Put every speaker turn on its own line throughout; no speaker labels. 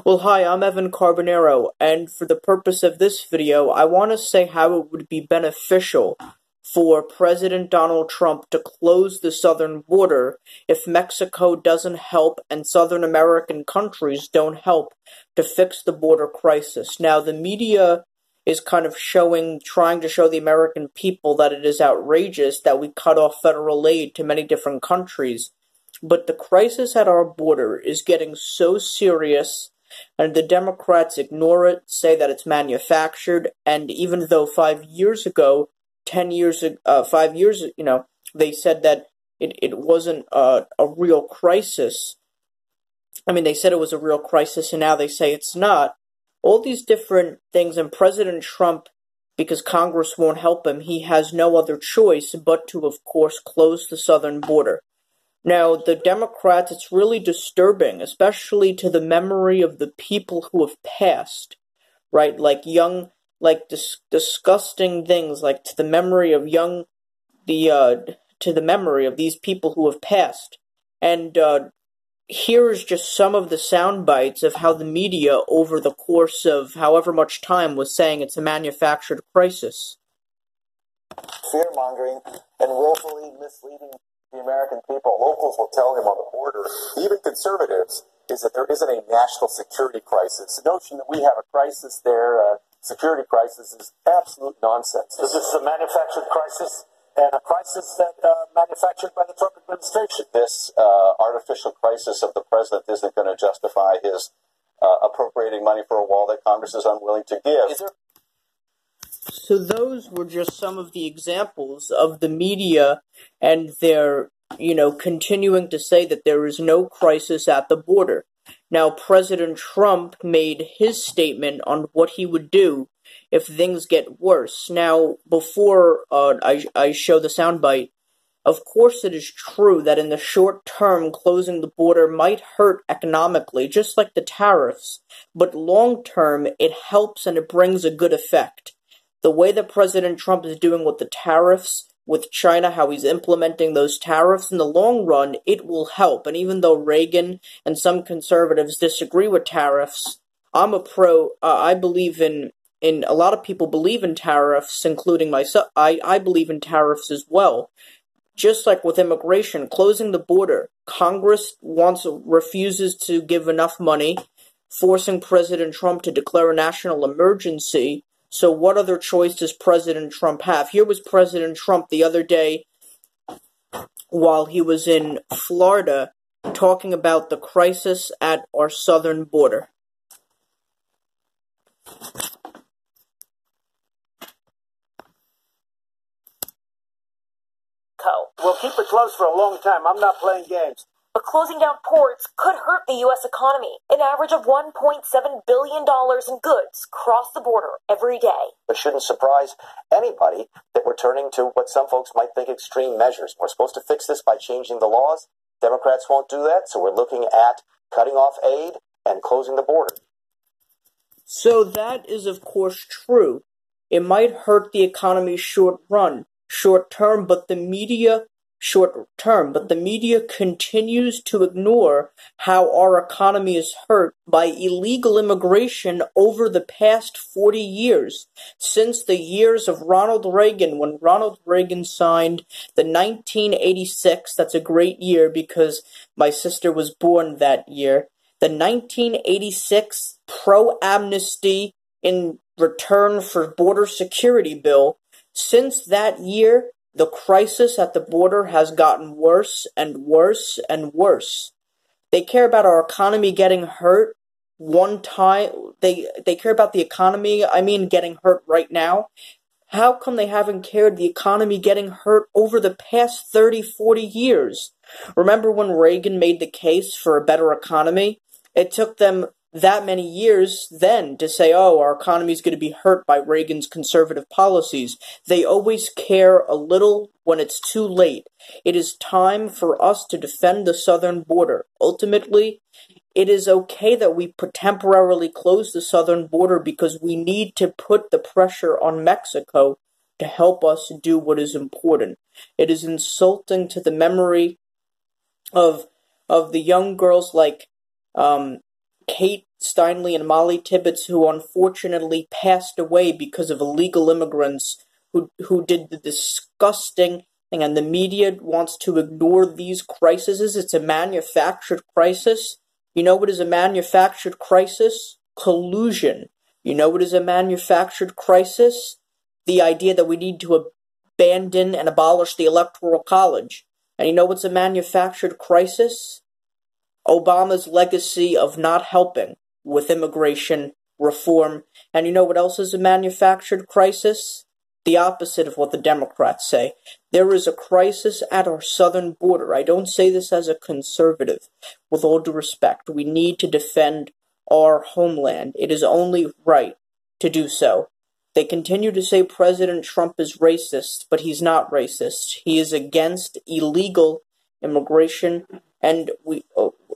Well, hi, I'm Evan Carbonero, and for the purpose of this video, I want to say how it would be beneficial for President Donald Trump to close the southern border if Mexico doesn't help and Southern American countries don't help to fix the border crisis. Now, the media is kind of trying to show the American people that it is outrageous that we cut off federal aid to many different countries. But the crisis at our border is getting so serious, and the Democrats ignore it, say that it's manufactured, and even though 5 years ago, 5 years, they said that it wasn't a real crisis. I mean, they said it was a real crisis, and now they say it's not. All these different things, and President Trump, because Congress won't help him, he has no other choice but to, of course, close the southern border. Now, the Democrats, it's really disturbing, especially to the memory of the people who have passed, right? Disgusting things, like to the memory of to the memory of these people who have passed. And here is just some of the sound bites of how the media, over the course of however much time, was saying it's a manufactured crisis.
Fear-mongering and woefully misleading the American people. Locals will tell him on the border, even conservatives, is that there isn't a national security crisis. The notion that we have a crisis there, a security crisis, is absolute nonsense. This is a manufactured crisis, and a crisis that manufactured by the Trump administration. This artificial crisis of the president isn't going to justify his appropriating money for a wall that Congress is unwilling to give.
So those were just some of the examples of the media and their, continuing to say that there is no crisis at the border. Now, President Trump made his statement on what he would do if things get worse. Now, before I show the soundbite, of course it is true that in the short term, closing the border might hurt economically, just like the tariffs, but long term, it helps and it brings a good effect. The way that President Trump is doing with the tariffs, with China, how he's implementing those tariffs, in the long run, it will help. And even though Reagan and some conservatives disagree with tariffs, I'm a pro. I believe in a lot of people believe in tariffs, including myself. I believe in tariffs as well. Just like with immigration, closing the border, Congress refuses to give enough money, forcing President Trump to declare a national emergency. So what other choice does President Trump have? Here was President Trump the other day while he was in Florida talking about the crisis at our southern border.
We'll keep it closed for a long time. I'm not playing games.
But closing down ports could hurt the U.S. economy. An average of $1.7 billion in goods cross the border every day.
It shouldn't surprise anybody that we're turning to what some folks might think extreme measures. We're supposed to fix this by changing the laws. Democrats won't do that, so we're looking at cutting off aid and closing the border.
So that is, of course, true. It might hurt the economy short term, but the media continues to ignore how our economy is hurt by illegal immigration over the past 40 years, since the years of Ronald Reagan, when Ronald Reagan signed the 1986, that's a great year because my sister was born that year, the 1986 pro-amnesty in return for border security bill. Since that year, the crisis at the border has gotten worse and worse and worse. They care about our economy getting hurt one time. They care about the economy, getting hurt right now. How come they haven't cared the economy getting hurt over the past 30, 40 years? Remember when Reagan made the case for a better economy? It took them that many years then to say, oh, our economy is going to be hurt by Reagan's conservative policies. They always care a little when it's too late. It is time for us to defend the southern border. Ultimately, it is okay that we temporarily close the southern border because we need to put the pressure on Mexico to help us do what is important. It is insulting to the memory of the young girls like Kate Steinle and Molly Tibbetts, who unfortunately passed away because of illegal immigrants who did the disgusting thing, and the media wants to ignore these crises. It's a manufactured crisis. You know what is a manufactured crisis? Collusion. You know what is a manufactured crisis? The idea that we need to abandon and abolish the Electoral College. And you know what's a manufactured crisis? Obama's legacy of not helping with immigration reform. And you know what else is a manufactured crisis? The opposite of what the Democrats say. There is a crisis at our southern border. I don't say this as a conservative. With all due respect, we need to defend our homeland. It is only right to do so. They continue to say President Trump is racist, but he's not racist. He is against illegal immigration, and we,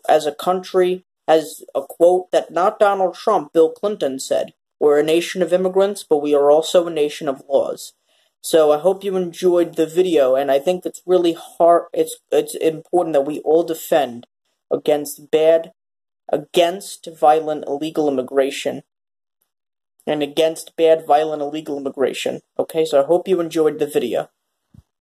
as a country, has a quote that not Donald Trump, Bill Clinton said, "We're a nation of immigrants, but we are also a nation of laws." So I hope you enjoyed the video, and I think it's really hard. It's important that we all defend against violent illegal immigration. And against bad, violent, illegal immigration. Okay, so I hope you enjoyed the video.